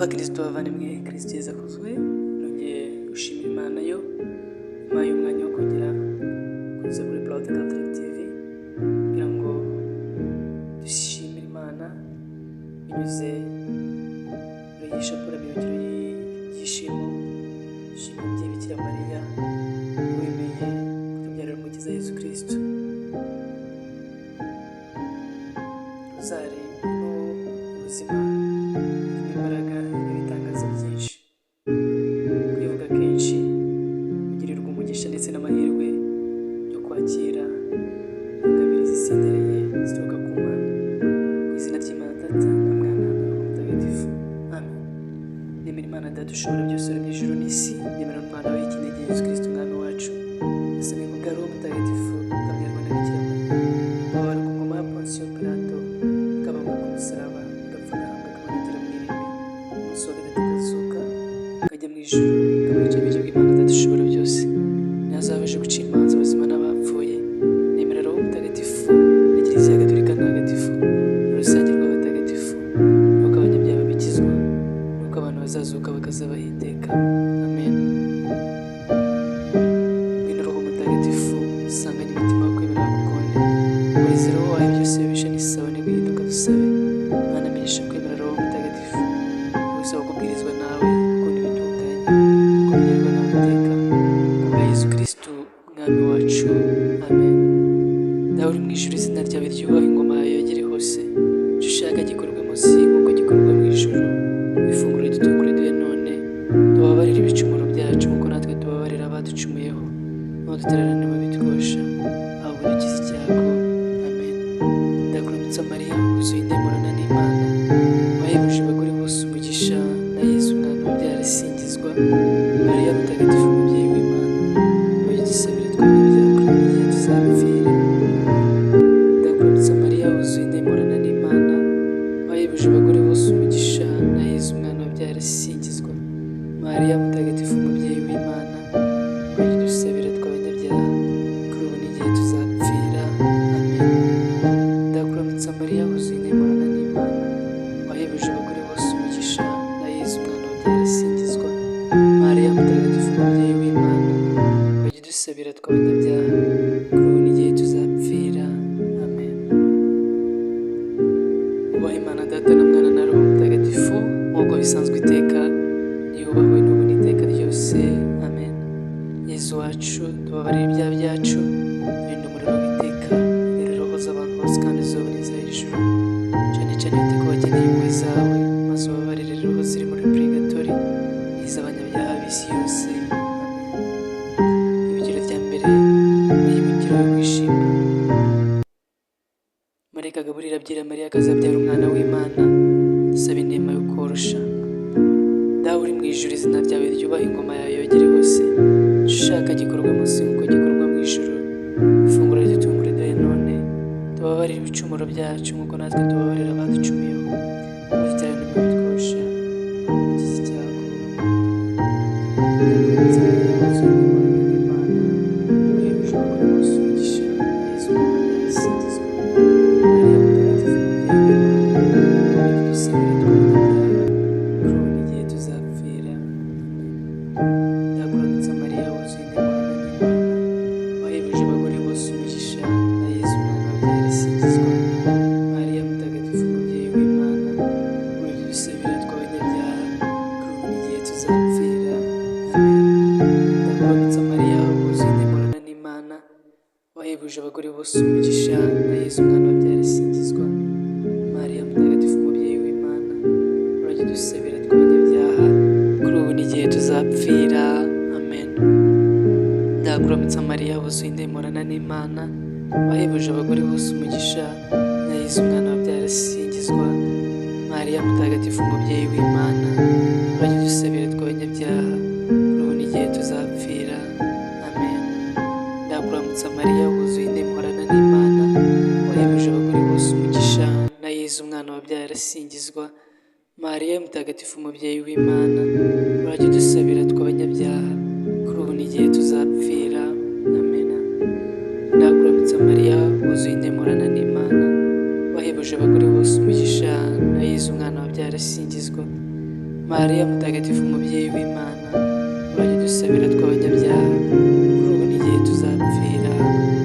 Abakristo bavandimwe, Kristo Yesu akuzwe. Nongeye gushimira Imana yo impaye umwanya wo kugera kuza kuri Proud Catholic TV kugira ngo dushimire Imana binyuze muri iyi shapura mibukiro y'ishimo ry'Imubyeyi Bikira Mariya wemeye kutubyarira Umukiza Yesu Kristo. Rozari irimo ubuzima, imbaraga n'ibitangaza byinshi. Kwivuga kenshi kugirirwa umugisha ndetse n'amahirwe yo kwakira ingabire zisendereye zituruka ku Mana. Ku izina ry'Imana Data na Mwana na Roho Mutagatifu. Amen. Nemera Imana Data ushobora byose uremye ijuru n'isi, nemera n'Umwana we w'ikinege Yesu Kristo Umwami wacu, asabwe ku bwa Roho Mutagatifu akabyarwa na Bikira Mariya, akababara ku ngoma ya Ponsiyo Pilato, akabambwa ku musaraba, agapfa agahambwa, akabonekera mu irimbi, umunsi wa gatatu akazuka, akajya mu ijuru, akaba yicaye iburyo bw'Imana Data ushobora byose, ntazaba aje gucira imanza abazima n'abapfuye. Nemera Roho Mutagatifu na Kiliziya Gatolika ntagatifu n'urusange rw'abatagatifu, nuko abanyabyaha babikizwa, nuko abantu bazazuka bakazabaho iteka. Amen. Ngwino Roho Mutagatifu usanganye imitima yo kwemera gukonde, ureze Roho wawe byose bibisha n'isabune guhinduka dusabe. Mana amenyesha kwemera Roho Mutagatifu, usaba kubwirizwa nawe gukunda ibitunganye, kubigerwa nawe iteka, kubwa Yesu Kristo Umwami wacu. Amen. Dawe uri mu ijuru, izina ryawe ryubahwe, ingoma yawe yogere hose, icyo ushaka gikorwe munsi nk'uko gikorwa mu ijuru. Ifunguro ridutungure duhe none, tubabarire ibicumuro byacu nk'uko natwe tubabarira abaducumuyeho, ntudutererane mu bitwosha, ahubwo dukize icyago. Amen. Ndakuramutsa Mariya, wuzuye indemurana n'Imana, wahebuje abagore bose umugisha, na Yesu umwana wabyara asingizwa. Mariya mutagatifu umubyeyi w'Imana, wowe udusabire twabanyabyaha kuri ubu n'igihe tuzapfira. Ndakuramutsa Mariya, wuzuye indemurana n'Imana, wahebuje abagore bose umugisha, na Yesu umwana wabyara asingizwa. Mariya mutagatifu umubyeyi w'Imana, wowe udusabire twabanyabyaha kuri ubu n'igihe tuzapfira. Amen. Ndakuramutsa Mariya, wuzuye indemurana n'Imana, wahebuje abagore bose umugisha, na Yesu umwana wabyara asingizwa. Mariya mutagatifu umubyeyi w'Imana, wowe udusabira twabanyabyaha kuri ubu n'igihe tuzapfira. Amen. Ubaha Imana Data na Mwana na Roho Mutagatifu, nk'uko bisanzwe iteka, yubahwe n'ubu n'iteka ryose. Amen. Yesu wacu, tubabarire ibyaha byacu, turinde umuriro w'iteka, imbere roho z'abantu bose kandi zubahiriza hejuru, cyane cyane wite ku bakeneye impuhwe zawe, maze ubabarire roho ziri muri purigatori n'iz'abanyabyaha b'isi yose. Amen. Ibigero rya mbere mu yibukiro yo kwishima. Marayika Gaburiyeli abwira Mariya ko azabyara umwana w'Imana, dusaba inema yo korosha. Dawe uri mu ijuru, izina ryawe ryubahwe, ingoma yawe yogere hose, icyo ushaka gikorwe munsi nk'uko gikorwa mu ijuru. Ifunguro ridutungure duhe none, tubabarire ibicumuro byacu nk'uko natwe tubabarira abaducumuyeho, ntudutererane mu bitwosha, dukize icyago. Ndakuramutsa Mariya, wuzuye indemurana n'Imana, wahebuje abagore bose umugisha, na Yesu umwana wabyara asingizwa. Mariya mutagatifu umubyeyi w'Imana, wowe udusabire twabanyabyaha kuri ubu n'igihe tuzapfira. Amen. Ndakuramutsa Mariya, wuzuye indemurana n'Imana, wahebuje abagore bose umugisha, na Yesu umwana wabyara asingizwa. Mariya mutagatifu umubyeyi w'Imana, wowe udusabire twabanyabyaha kuri ubu n'igihe tuzapfira. Amen. Ndakuramutsa Mariya, wuzuye indemurana n'Imana, wahebuje abagore bose umugisha, na Yesu umwana wabyara asingizwa. Mariya mutagatifu umubyeyi w'Imana, urajya udusabira twabanyabyaha kuri ubu n'igihe tuzapfira. Amen. Ndakuramutsa Mariya, wuzuye indemurana n'Imana, wahebuje abagore bose umugisha, na Yesu umwana wabyara asingizwa. Mariya mutagatifu umubyeyi w'Imana, urajya udusabira twabanyabyaha kuri ubu n'igihe tuzapfira. Amen. Ndakuramutsa Mariya, wuzuye indemurana n'Imana, wahebuje abagore bose umugisha, na Yesu umwana wabyara asingizwa. Mariya mutagatifu umubyeyi w'Imana, urajya udusabira tw'abanyabyaha kuri ubu n'igihe tuzapfira. Amen. Ndakuramutsa Mariya, wuzuye indemurana n'Imana, wahebuje abagore bose umugisha, na Yesu umwana wabyara asingizwa. Mariya mutagatifu umubyeyi w'Imana, urajya udusabira tw'abanyabyaha kuri ubu n'igihe tuzapfira.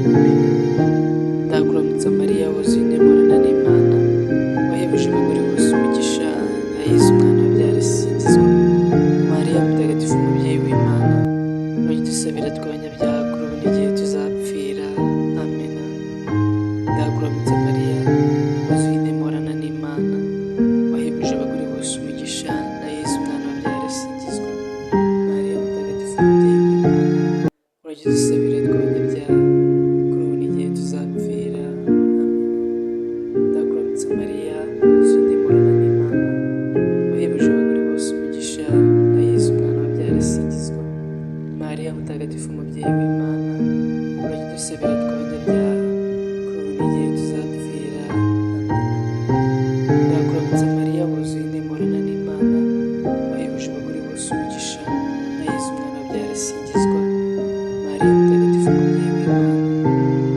Amen. Ndakuramutsa Mariya wuzuye intemurana n'Imana, wahebuje abagore bose umugisha, na Yesu umwana wabyara asingizwa. Mariya mutagatifu umubyeyi w'Imana, urajya udusabira tw'abanyabyaha kuri ubu n'igihe tuzapfira. Amen. Ndakuramutsa Mariya wuzuye intemurana n'Imana, wahebuje abagore bose umugisha, na Yesu umwana wabyara asingizwa. Mariya mutagatifu umubyeyi w'Imana, urajya udusabira tw'abanyabyaha kuri ubu n'igihe tuzapfira. Amen. Ndakuramutsa Mariya wuzuye intemurana n'Imana, wahebuje abagore bose umugisha, na Yesu umwana wabyara asingizwa. Mariya mutagatifu umubyeyi w'Imana, urajya udusabira tw'abanyabyaha kuri ubu n'igihe tuzapfira. Amen. Ndakuramutsa Mariya wuzuye intemurana n'Imana, wahebuje abagore bose umugisha, na Yesu umwana wabyara asingizwa. Mariya mutagatifu umubyeyi w'Imana,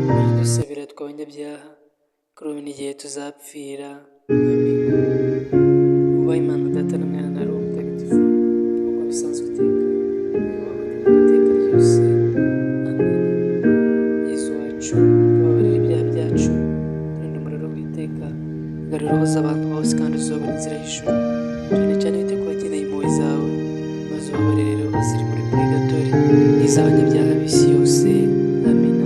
urajya udusabira tw'abanyabyaha kuri ubu n'igihe tuzapfira. Amen. Wubahe Imana Data na Mwana na Roho Mutagatifu, nk'uko bisanzwe iteka, yubahe iteka ryose. Amen. Yesu wacu, tubabarire ibyaha byacu, turinde umuriro w'iteka, garura roho z'abantu bose kandi uzobore inzira y'ijuru, cyane cyane wite ku bakeneye impuhwe zawe, maze ubabarire roho ziri muri purigatori n'iz'abanyabyaha b'isi yose. Amen.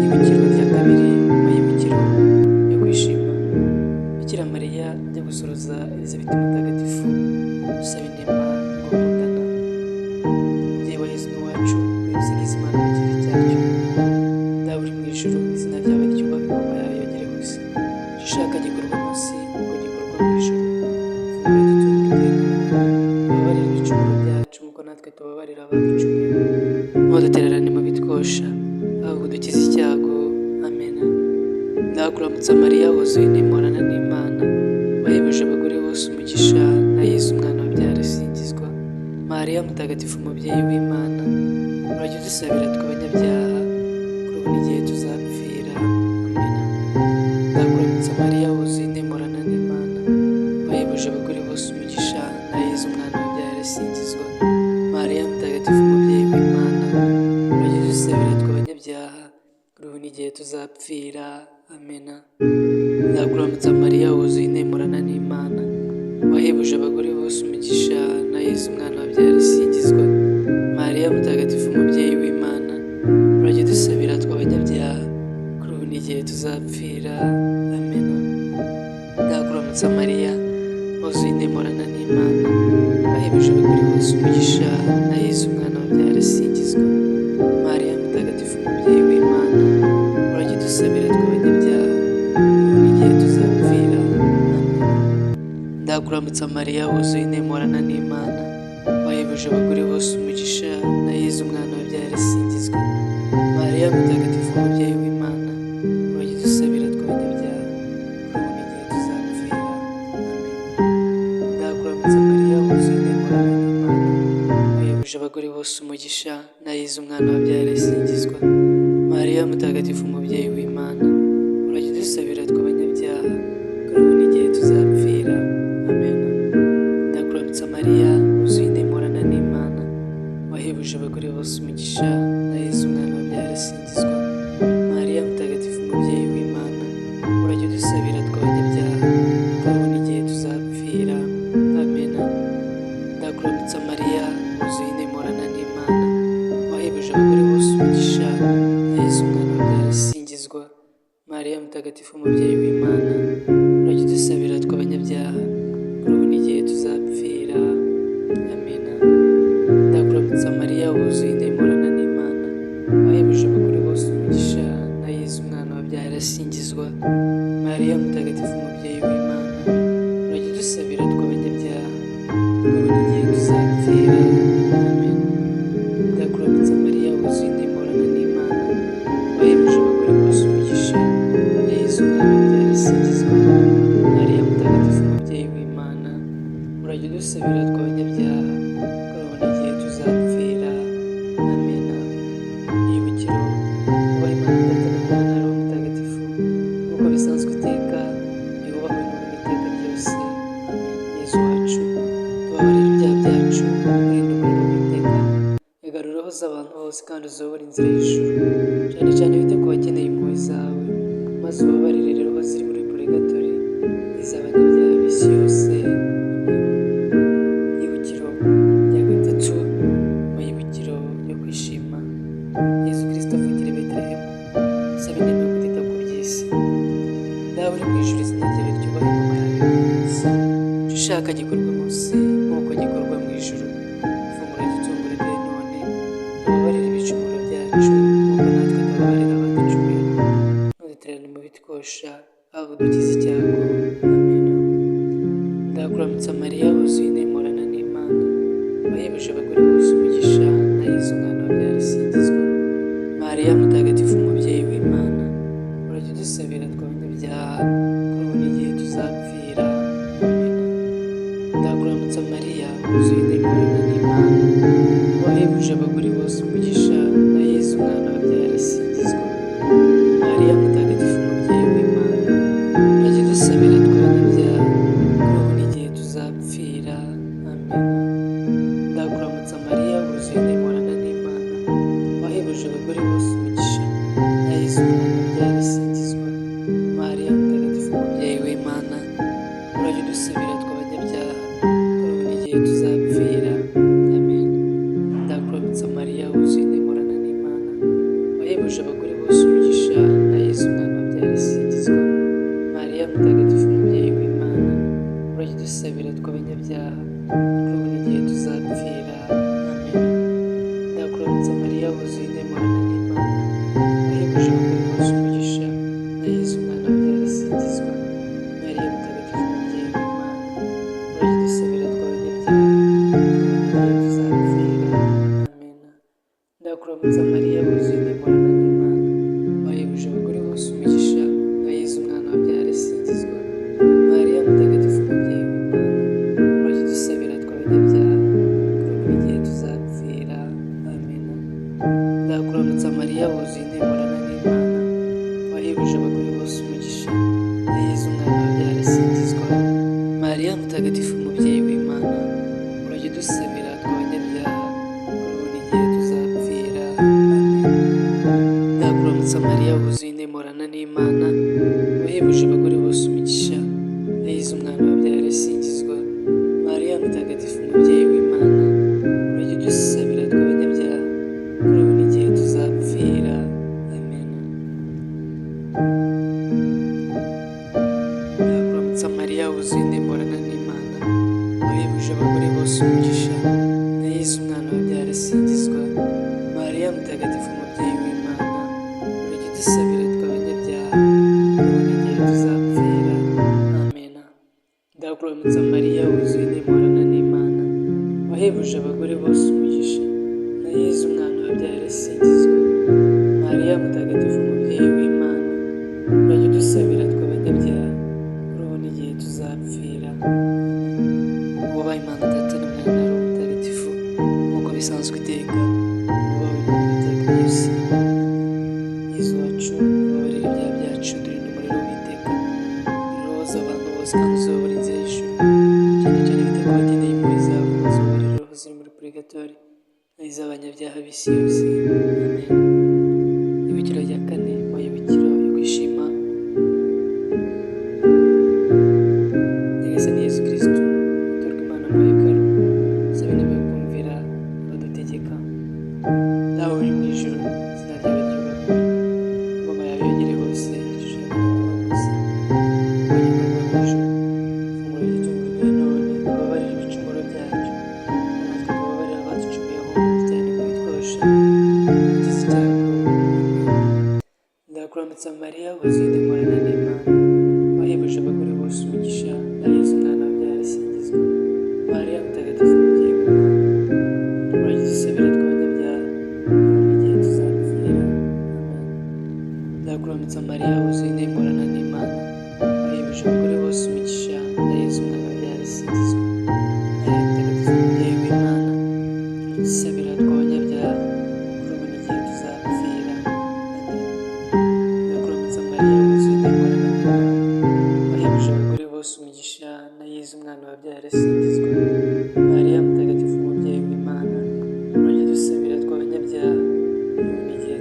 Ibikiro rya kabiri, nyuma y'imikiro yo kwishima, Bikira Mariya ajya gusuruza Elizabeti mutagatifu, dusaba inema ngo gukundana. Umubyeyi wa Yesu n'uwacu, wizigiza Imana mu gihe cyacyo. Dawe uri mu ijuru, izina ryawe ryubahwe, ingoma yawe yogere hose, icyo ushaka gikorwa munsi nk'uko gikorwa mu ijuru. Ifunguro ridutungura tubabarire ibicumuro byacu nk'uko natwe tubabarira abaducumuyeho, ntudutererane mu bitwosha, ahubwo udukize icyago. Amen. Ndakuramutsa Mariya wuzuye intemurana n'Imana, wahebuje abagore bose umugisha, na Yesu umwana wabyara asingizwa. Mariya mutagatifu umubyeyi w'Imana, urajya udusabira tw'abanyabyaha kuri ubu n'igihe tuzapfira. Amen. Ndakuramutsa Mariya wuzuye intemurana n'Imana, wahebuje abagore bose umugisha, na Yesu umwana wabyara asingizwa. Mariya mutagatifu umubyeyi w'Imana, urajya udusabira tw'abanyabyaha kuri ubu n'igihe tuzapfira. Amen. Ndakuramutsa Mariya wuzuye intemurana n'Imana, wahebuje abagore bose umugisha, na Yesu umwana wabyara asingizwa. Mariya mutagatifu umubyeyi w'Imana, urajya udusabira tw'abanyabyaha kuri ubu n'igihe tuzapfira. Amen. Ndakuramutsa Mariya wuzuye intemurana n'Imana, wahebuje abagore bose umugisha, na Yesu umwana wabyara asingizwa. Mariya mutagatifu umubyeyi w'Imana, urajya udusabira tw'abanyabyaha kuri ubu n'igihe tuzapfira. Amen. Ndakuramutsa Mariya wuzuye intemurana n'Imana, wahebuje abagore bose umugisha, na Yesu umwana wabyara asingizwa. Mariya mutagatifu umubyeyi w'Imana, urajya udusabira tw'abanyabyaha kuri ubu n'igihe tuzapfira. Amen. Ndakuramutsa Mariya wuzuye intemurana n'Imana, wahebuje abagore bose umugisha, na Yesu umwana wabyara asingizwa. Mariya mutagatifu umubyeyi w'Imana, urajya udusabira tw'abanyabyaha kuri ubu n'igihe tuzapfira. Amen. Ndakuramutsa Mariya wuzuye intemurana n'Imana, wahebuje abagore bose umugisha, na Yesu umwana wabyara asingizwa. Mariya mutagatifu umubyeyi w'Imana, urajya udusabira tw'abanyabyaha kuri ubu n'igihe tuzapfira. Amen. Ndakuramutsa Mariya wuzuye intemurana n'Imana, wahebuje abagore bose umugisha, na Yesu umwana wabyara asingizwa. Mariya mutagatifu umubyeyi w'Imana, urajya udusabira tw'abanyabyaha kuri ubu n'igihe tuzapfira. Amen. Ndakuramutsa Mariya wuzuye intemurana n'Imana, wahebuje abagore bose umugisha, na Yesu umwana wabyara asingizwa. Mariya mutagatifu umubyeyi w'Imana, urajya udusabira tw'abanyabyaha kuri ubu n'igihe tuzapfira. Amen. Ndakuramutsa Mariya wuzuye intemurana n'Imana, wahebuje abagore bose umugisha, na Yesu umwana wabyara asingizwa. Mariya mutagatifu umubyeyi w'Imana, urajya udusabira tw'abanyabyaha kuri ubu n'igihe tuzapfira. Amen. Yibukiro, wubahe Imana Data na Mwana na Roho Mutagatifu, nk'uko bisanzwe iteka, nzira y'ijuru, cyane cyane wite ku bakeneye impuhwe zawe, maze ubabarire rero abaziri muri purigatori iz'abanyabyaha b'isi yose. Ibukiro rya gatatu mu ibukiro ryo kwishima, Yezu Kristo avukira i Betelehemu, usaba inema yo kutita ku by'isi. Dawe uri mu ijuru, izina ryawe ryubahwe, ingoma yawe yogeze, icyo ushaka gikorwa munsi nk'uko gikorwa mu ijuru. Ifunguro ridutungura iduhe none, tubabarire ibicumuro byacu nk'uko natwe tubabarira abaducumuye, ntudutererane mu bitwosha, ahubwo udukize icyago. Amina. Ndakuramutsa Mariya, wuzuye intemorana n'Imana, wahebuje abagore bose umugisha, na Yezu umwana wabyara asingizwa. Mariya mutagatifu, umubyeyi w'Imana, urajya udusabira tw'abanyabyaha, kuri ubu n'igihe tuzapfira. Amina. Ndakuramutsa Mariya, wuzuye intemorana n'Imana, wahebuje abagore bose umugisha, na Yezu umwana wabyara asingizwa. Mariya mutagatifu, umubyeyi w'Imana, urajya udusabira tw'abanyabyaha, kuri ubu n'igihe tuzapfira. Amina. Ndakuramutsa Mariya, wuzuye intemorana n'Imana, wahebuje abagore bose umugisha, na Yezu umwana wabyara asingizwa. Mariya mutagatifu, umubyeyi w'Imana, urajya udusabira tw'abanyabyaha, kuri ubu n'igihe tuzapfira. Amen. Ndakuramutsa Mariya, wuzuye intemorana n'Imana, wahebuje abagore bose umugisha, na Yezu umwana wabyara asingizwa. Mariya mutagatifu, umubyeyi w'Imana, urajya udusabira tw'abanyabyaha, kuri ubu n'igihe tuzapfira. Amen. Ndakuramutsa Mariya, wuzuye intemorana n'Imana, wahebuje abagore bose umugisha, na Yezu umwana wabyara asingizwa. Mariya mutagatifu, umubyeyi w'Imana, urajya udusabira tw'abanyabyaha, kuri ubu n'igihe tuzapfira. Amen. Ndakuramutsa Mariya, wuzuye intemorana n'Imana, wahebuje abagore bose umugisha, na Yezu umwana wabyara asingizwa. Mariya mutagatifu, umubyeyi w'Imana, urajya udusabira tw'abanyabyaha, kuri ubu n'igihe tuzapfira. Amen. Ndakuramutsa Mariya, wuzuye intemorana n'Imana, wahebuje abagore bose umugisha, na Yezu umwana wabyara asingizwa. Mariya mutagatifu, umubyeyi w'Imana, urajya udusabira tw'abanyabyaha, kuri ubu n'igihe tuzapfira. Amen. Ndakuramutsa Mariya, wuzuye intemorana n'Imana, wahebuje abagore bose umugisha, na Yezu umwana wabyara asingizwa. Mariya mutagatifu, umubyeyi w'Imana, urajya udusabira tw'abanyabyaha, kuri ubu n'igihe tuzapfira. Amen. Ndakuramutsa Mariya, wuzuye intemorana n'Imana, wahebuje abagore bose umugisha, na Yezu umwana wabyara asingizwa. Mariya mutagatifu, umubyeyi w'Imana, urajya udusabira tw'abanyabyaha, kuri ubu n'igihe tuzapfira. Amen. Ndakuramutsa Mariya, wuzuye intemorana n'Imana, wahebuje abagore bose umugisha, na Yezu umwana wabyara asingizwa. Mariya mutagatifu, umubyeyi w'Imana, urajya udusabira tw'abanyabyaha, kuri ubu n'igihe tuzapfira. Wubahe Imana Data na Mwana na Roho Mutagatifu, nk'uko bisanzwe iteka, wubahe none n'iteka ryose. Yezu wacu, tubabarire ibyaha byacu, turinde umuriro w'iteka, roho z'abantu bose kandi uzobore inzira y'ijuru, cyane cyane wite ku bakeneye impuhwe zawe, maze ubabarire roho ziri muri purigatori, n'iz'abanyabyaha b'isi yose. Amen. Ibukiro rya kane mu ibukiro yo kwishima, Nyagasani Yezu Kristo, utorwa Imana mu hekaru, usaba inema yo kumvira abadutegeka. Dawe uri mu ijuru, izina ryawe ryubahwe, ingoma yawe yogere hose, icyo ushaka gikorwa munsi nk'uko gikorwa mu ijuru. Ifunguro ridutungura iduhe none, tubabarire ibicumuro byacu, natwe tubabarira abaducumuyeho, ntitujyane mu bitwosha, dukize icyago. Amen. Ndakuramutsa Mariya, wuzuye intemorana n'Imana, wahebuje abagore bose umugisha, na Yezu umwana wabyara asingizwa. Mariya mutagatifu, umubyeyi w'Imana, urajya udusabira tw'abanyabyaha, kuri ubu n'igihe tuzapfira. Amen. Ndakuramutsa Mariya, wuzuye intemorana n'Imana, wahebuje abagore bose umugisha, na Yezu umwana wabyara asingizwa. Mariya mutagatifu, umubyeyi w'Imana, urajya udusabira tw'abanyabyaha, kuri ubu n'igihe tuzapfira. Amen. Ndakuramutsa Mariya, wuzuye intemorana n'Imana, wahebuje abagore bose umugisha, na Yezu umwana wabyara asingizwa. Mariya mutagatifu, umubyeyi w'Imana, urajya udusabira tw'abanyabyaha, kuri ubu n'igihe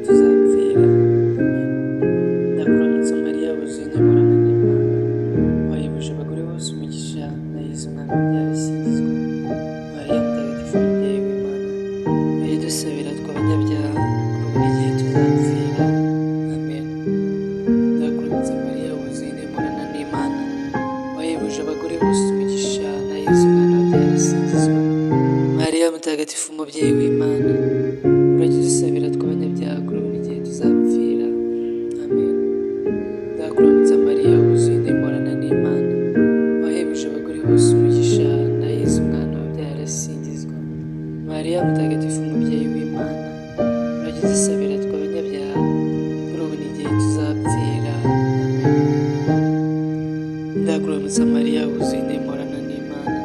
ndakuramutsa mariya wuzuye intemorana n'imana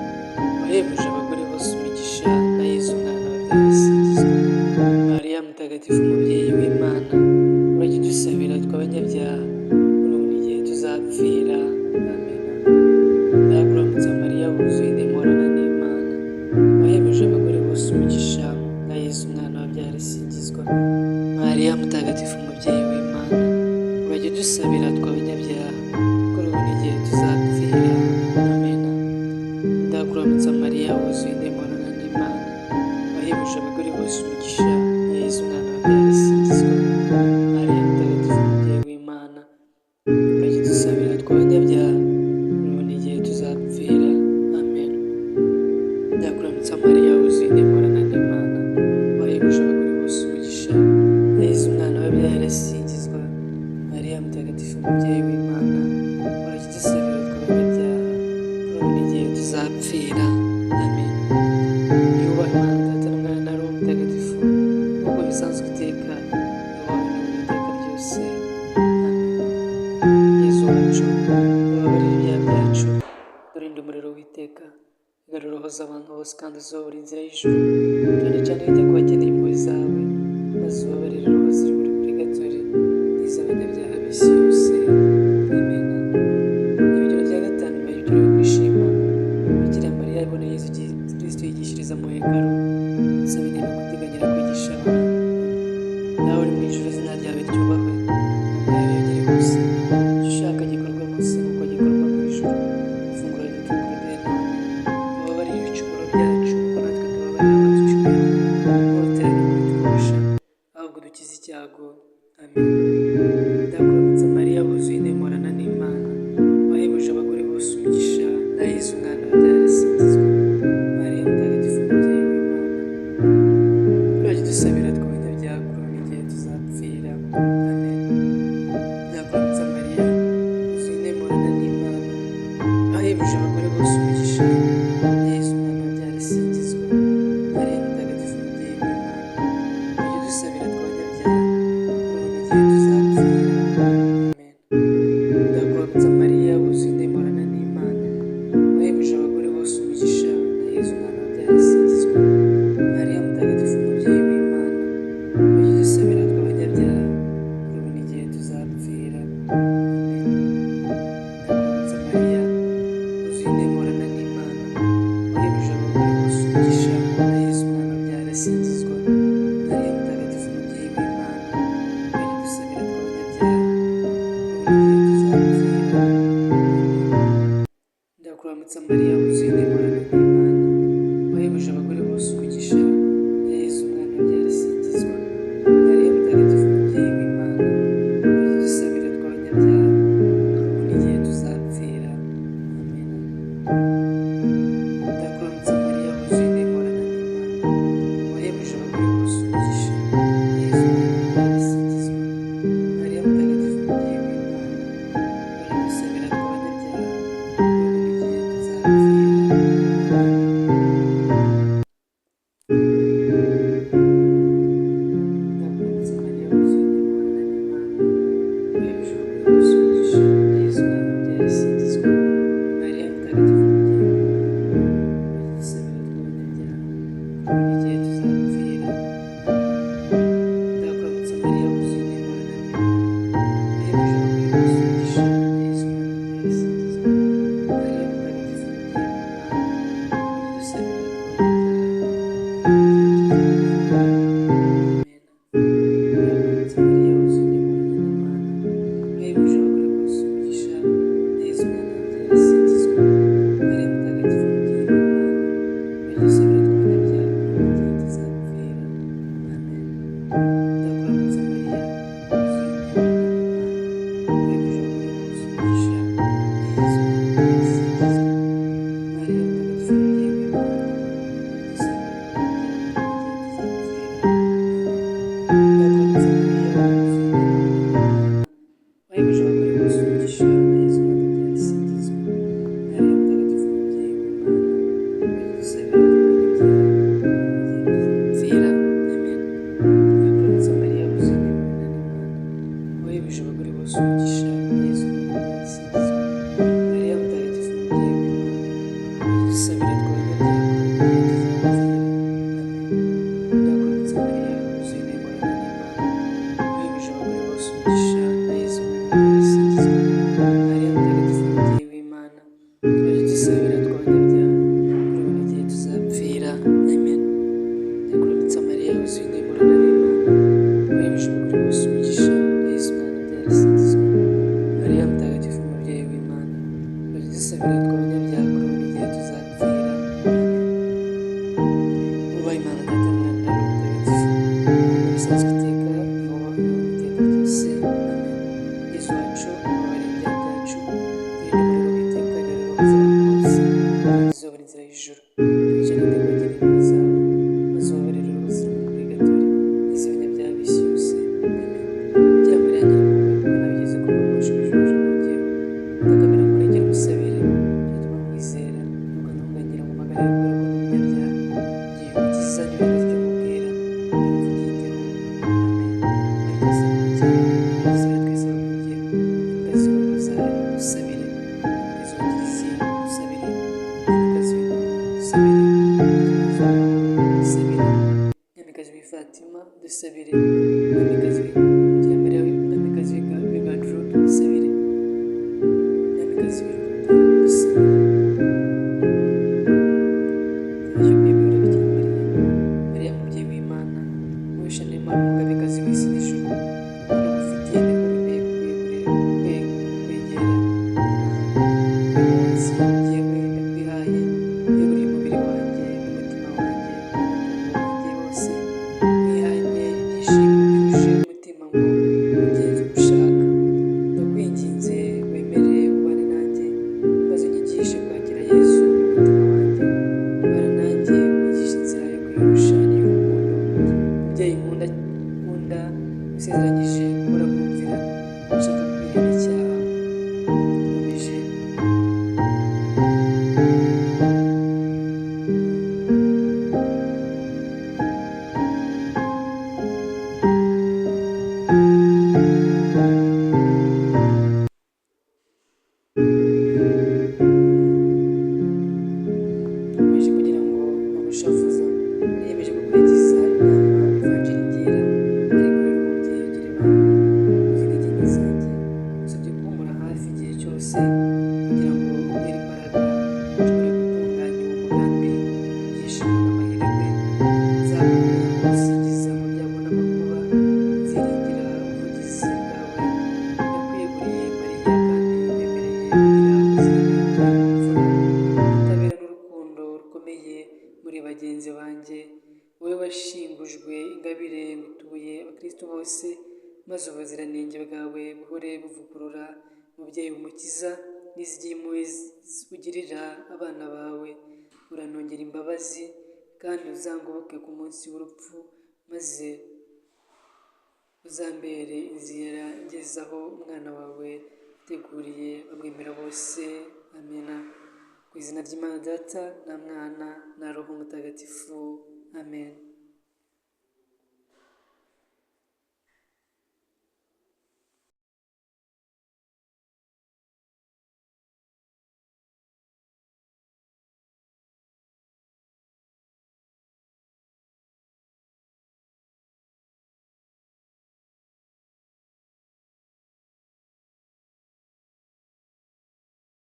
wahebuje abagore bose umugisha na yezu umwana wabyaye asingizwa. Mariya mutagatifu umubyeyi w'imana urajya udusabira tw'abanyabyaha kuri ubu n'igihe tuzapfira. Amen. Ndakuramutsa mariya wuzuye intemorana n'imana wahebuje abagore bose umugisha na yezu umwana wabyaye asingizwa. Mariya mutagatifu umubyeyi w'imana urajya udusabira tw'abanyabyaha kuri ubu n'igihe tuzapfira. Amen. Ndakuramutsa mariya wuzuye intemorana n'imana wahebuje abagore bose umugisha na yezu umwana wabyaye asingizwa. Mariya mutagatifu umubyeyi w'imana urajya udusabira tw'abanyabyaha kuri ubu n'igihe tuzapfira. Amen. Ndakuramutsa mariya wuzuye intemorana n'imana wahebuje abagore bose umugisha na yezu umwana wabyaye asingizwa. Mariya mutagatifu umubyeyi w'imana urajya udusabira tw'abanyabyaha kuri ubu n'igihe tuzapfira. Amen. Yubahe Imana Data na Mwana na Roho Mutagatifu nk'uko bisanzwe iteka yubahe n'iteka ryose. Amen. Yezu wacu ubabarire ibyaha byacu turinde umuriro w'iteka igarura roho z'abantu bose kandi uzobora inzira y'ijuru cyane cyane wite ku bakeneye impuhwe zawe maze ubabarire roho ziri muri purigatori n'iz'abanyabyaha b'isi yose. Amen. Ibigero bya gatanu nyuma y'ibigero yo kwishima Bikira Mariya iboneye Yezu Kristo yigishiriza mu hekaru asaba intebe guteganyira kwigisha abantu. Nawe uri mu ijuru izina ryawe ryubahwe ubwawe yogere hose icyo ushaka gikorwe munsi nk'uko gikorwa mu ijuru. Ifunguro ridutungurire none tubabarire ibicumuro byacu kuko natwe tubabarira abaducumuyeho ntuduterane mu bitwosha ahubwo dukize icyago. Amen. Ndakuramutsa mariya wuzuye intemorana n'imana wahebuje abagore bose umugisha na yezu umwana wabyaye asingizwa. Mariya mutagatifu umubyeyi w'imana urajya udusabira tw'abanyabyaha kuri ubu n'igihe tuzapfira. Amen. Ndakuramutsa mariya wuzuye intemorana n'imana wahebuje abagore bose umugisha na yezu umwana wabyaye asingizwa. Mariya mutagatifu umubyeyi w'imana urajya udusabira tw'abanyabyaha kuri ubu n'igihe tuzapfira. Amen. Ndakuramutsa mariya wuzuye intemorana n'imana wahebuje abagore bose umugisha na yezu umwana wabyaye asingizwa. Mariya mutagatifu umubyeyi w'imana urajya udusabira tw'abanyabyaha kuri ubu n'igihe tuzapfira. Amen. Ndakuramutsa mariya wuzuye intemorana n'imana wahebuje abagore bose umugisha na yezu umwana wabyaye asingizwa. Mariya mutagatifu umubyeyi w'imana urajya udusabira tw'abanyabyaha kuri ubu n'igihe tuzapfira. Ndakuramutsa mariya wuzuye intemorana n'imana wahebuje abagore bose umugisha na yezu umwana wabyaye asingizwa. Mariya mutagatifu umubyeyi w'imana urajya udusabira tw'abanyabyaha kuri ubu n'igihe tuzapfira. Amen. Ndakuramutsa mariya wuzuye intemorana n'imana wahebuje abagore bose umugisha na yezu umwana wabyaye asingizwa. Mariya mutagatifu umubyeyi w'imana urajya udusabira tw'abanyabyaha kuri ubu n'igihe tuzapfira. Ndakuramutsa mariya wuzuye intemorana n'imana wahebuje abagore bose umugisha na yezu umwana wabyaye asingizwa. Mariya mutagatifu umubyeyi w'imana urajya udusabira tw'abanyabyaha kuri ubu n'igihe tuzapfira. Ndakuramutsa mariya wuzuye intemorana n'imana wahebuje abagore bose umugisha na yezu umwana wabyaye asingizwa. Mariya mutagatifu umubyeyi w'imana urajya udusabira tw'abanyabyaha kuri ubu n'igihe tuzapfira. Amen. Ndakuramutsa mariya wuzuye intemorana n'imana wahebuje abagore bose umugisha na yezu umwana wabyaye asingizwa. Mariya mutagatifu umubyeyi w'imana urajya udusabira tw'abanyabyaha kuri ubu n'igihe tuzapfira. Amen. Ndakuramutsa mariya wuzuye intemorana n'imana wahebuje abagore bose umugisha na yezu umwana wabyaye asingizwa. Mariya mutagatifu umubyeyi w'imana urajya udusabira tw'abanyabyaha kuri ubu n'igihe tuzapfira. Amen. Ndakuramutsa mariya wuzuye intemorana n'imana wahebuje abagore ijuru. Twicara iteka impuhwe zawe, maze ubabarire uruzi mu purigatori n'izindi banyabyaha b'isi yose. Amen. Bikira Mariya Nyir'impuhwe, ubwo nabigeze ku bwogosha ibijuju mugiyeho, ndakamira murengera umusabire, byatuma mwizera mukantunganira mu magara y'urugo rw'umunyabyaha, igihe umukiza n'ibintu by'umubwira byumvugiteho. Amen. Marita Samukira, Yozefu twese bakugiyeho, Nyamikazi wa Rozari dusabire, Nyamikazi wa Kiliziya dusabire, Nyamikazi w'Imana dusabire, Nyamikazi w'amahoro dusabire, Nyamikazi w'i Fatima dusabire, Mwamikazi Bikira Mariya Mwamikazi w'i Gandru dusabire, Mwamikazi w'i Ruta dusabire. Twaje kwegurira Bikira Mariya, Mariya mubyeyi w'Imana, muhesha n'Imana umugabekazi w'isi n'ijuru, urukundo ngufitiye nirwo rukwiriye kwegera uyu munsi. Jyewe ndakwihaye, weguriye umubiri wanjye n'umutima wanjye n'umutungo wanjye wose, wihanye ibyishimo byuje umutima ngo ugenze uko ushaka. Ndakwinginze wemere ubane nanjye, maze unyigishe kwakira Yesu mu mutima wanjye. Bana nanjye unyigishe inzira yo kwiyorosha n'iy'urukundo. Mubyeyi nkunda usezeranyije guhora kumvira, ushaka kwirinda icyaha, nkomeje kugira ngo nagushavuza. Niyemeje gukurikiza inama ivanjiri ngira, ariko rero umubyeyi ugira ibambe uzi intege nke zanjye, usabye kumpora hafi igihe cyose kugira ngo untere imbaraga nshobore gutunganya uwo mugambi w'ibyishimo n'amahirwe. Nzabona gusingiza mu byago n'amakuba, nziringira ubuvugizi bwawe. Ndakwiyeguriye Mariya kandi nemereye kugira ubuziranenge, ubupfura, ubutabera n'urukundo rukomeye muri bagenzi banjye. Wowe washingujwe ingabire ngutuye abakristo bose, maze ubuziranenge bwawe buhore buvugurura mubyeyi w'umukiza n'izigiye impuhwe ugirira abana bawe. Uranongera imbabazi kandi uzangoboke ku munsi w'urupfu, maze uzambere inzira ngezaho umwana wawe uteguriye bamwemera bose. Amena. Ku izina ry'Imana Data na Mwana na Roho Mutagatifu. Amen.